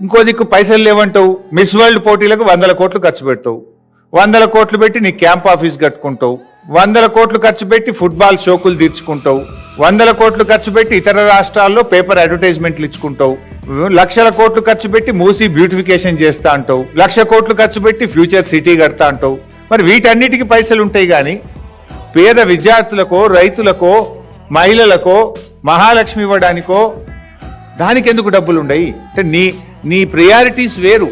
ఇంకో దిక్కు పైసలు లేవంటావు, మిస్ వరల్డ్ పోటీలకు 100 కోట్లు ఖర్చు పెడతావు, 100 కోట్లు పెట్టి నీ క్యాంప్ ఆఫీస్ కట్టుకుంటావు, 100 కోట్లు ఖర్చు పెట్టి ఫుట్బాల్ షోకులు తీర్చుకుంటావు, 100 కోట్లు ఖర్చు పెట్టి ఇతర రాష్ట్రాల్లో పేపర్ అడ్వర్టైజ్మెంట్లు ఇచ్చుకుంటావు, 1,00,000 కోట్లు ఖర్చు పెట్టి మూసి బ్యూటిఫికేషన్ చేస్తా అంటావు, 1,00,000 కోట్లు ఖర్చు పెట్టి ఫ్యూచర్ సిటీ కడతా అంటావు. మరి వీటన్నిటికీ పైసలు ఉంటాయి కానీ పేద విద్యార్థులకో, రైతులకో, మహిళలకో, మహాలక్ష్మి ఇవ్వడానికో దానికి ఎందుకు డబ్బులు ఉండయి? అంటే నీ ప్రయారిటీస్ వేరు.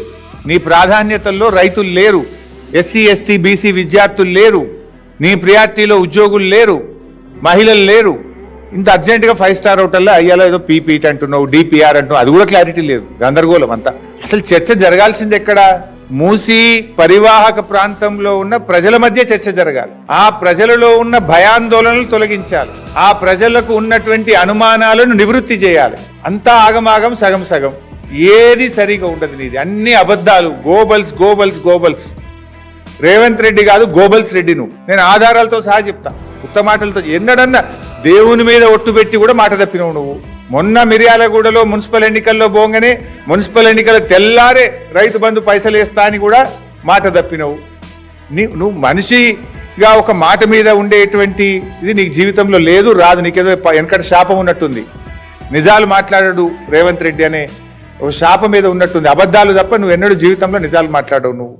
నీ ప్రాధాన్యతల్లో రైతులు లేరు, ఎస్సీ ఎస్టీ బీసీ విద్యార్థులు లేరు, నీ ప్రియారిటీలో ఉద్యోగులు లేరు, మహిళలు లేరు. ఇంత అర్జెంటుగా 5 స్టార్ హోటల్లో అయ్యాలో ఏదో పీపీట్ అంటున్నావు, డిపిఆర్ అంటున్నావు, అది కూడా క్లారిటీ లేదు, గందరగోళం అంతా. అసలు చర్చ జరగాల్సింది ఎక్కడ? మూసీ పరివాహక ప్రాంతంలో ఉన్న ప్రజల మధ్య చర్చ జరగాలి. ఆ ప్రజలలో ఉన్న భయాందోళనలు తొలగించాలి, ఆ ప్రజలకు ఉన్నటువంటి అనుమానాలను నివృత్తి చేయాలి. అంతా ఆగమాగం, సగం సగం, ఏది సరిగా ఉండదు. నీది అన్ని అబద్ధాలు, Goebbels Goebbels Goebbels. Revanth Reddy కాదు, గోబల్స్ రెడ్డి నువ్వు. నేను ఆధారాలతో సహా చెప్తా, ఉత్త మాటలతో. ఎన్నడన్నా దేవుని మీద ఒట్టు పెట్టి కూడా మాట తప్పినవు నువ్వు. మొన్న మిర్యాలగూడలో మున్సిపల్ ఎన్నికల్లో పోగానే మున్సిపల్ ఎన్నికల తెల్లారే రైతు బంధు పైసలు వేస్తా అని కూడా మాట తప్పినవు. నువ్వు మనిషిగా ఒక మాట మీద ఉండేటువంటి ఇది నీకు జీవితంలో లేదు, రాదు. నీకేదో వెనకటి శాపం ఉన్నట్టుంది. నిజాలు మాట్లాడాడు రేవంత్ రెడ్డి అనే ఒక శాపం మీద ఉన్నట్టుంది. అబద్ధాలు తప్ప నువ్వు ఎన్నడూ జీవితంలో నిజాలు మాట్లాడవు నువ్వు.